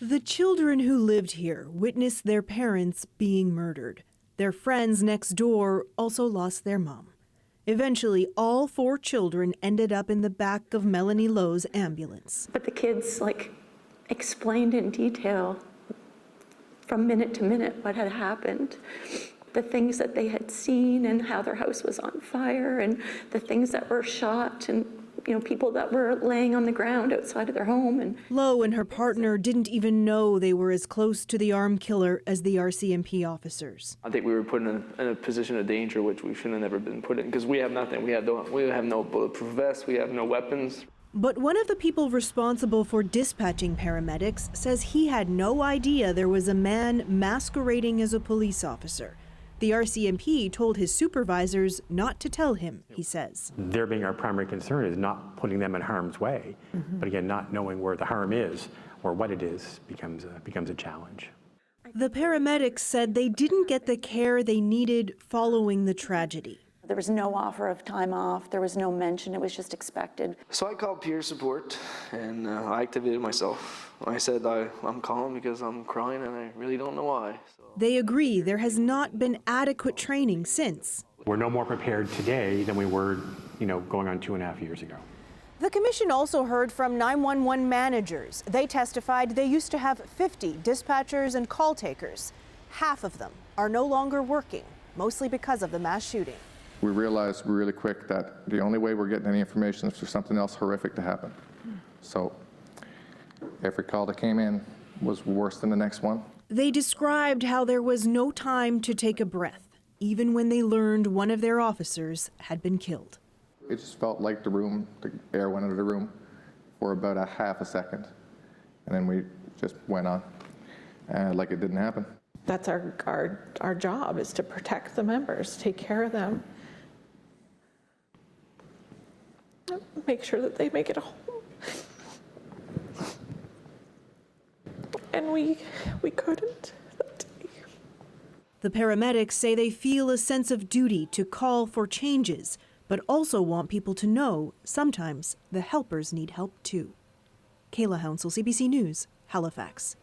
The children who lived here witnessed their parents being murdered. Their friends next door also lost their mom. Eventually, all 4 children ended up in the back of Melanie Lowe's ambulance. But the kids, explained in detail from minute to minute what had happened, the things that they had seen and how their house was on fire and the things that were shot and people that were laying on the ground outside of their home. And Lowe and her partner didn't even know they were as close to the armed killer as the RCMP officers. I think we were put in a position of danger which we should have never been put in, because we have nothing. We have no bulletproof vests, we have no weapons. But one of the people responsible for dispatching paramedics says he had no idea there was a man masquerading as a police officer. The RCMP told his supervisors not to tell him, he says. Their being our primary concern is not putting them in harm's way, but again, not knowing where the harm is or what it is becomes a challenge. The paramedics said they didn't get the care they needed following the tragedy. There was no offer of time off, there was no mention, it was just expected. So I called peer support and I activated myself. I said I'm calling because I'm crying and I really don't know why. They agree there has not been adequate training since. We're no more prepared today than we were, going on 2.5 years ago. The commission also heard from 911 managers. They testified they used to have 50 dispatchers and call takers. Half of them are no longer working, mostly because of the mass shooting. We realized really quick that the only way we're getting any information is for something else horrific to happen. So every call that came in was worse than the next one. They described how there was no time to take a breath, even when they learned one of their officers had been killed. It just felt like the air went out of the room for about a half a second. And then we just went on like it didn't happen. That's our job, is to protect the members, take care of them, make sure that they make it home. And we couldn't that day. The paramedics say they feel a sense of duty to call for changes, but also want people to know sometimes the helpers need help too. Kayla Hounsell, CBC News, Halifax.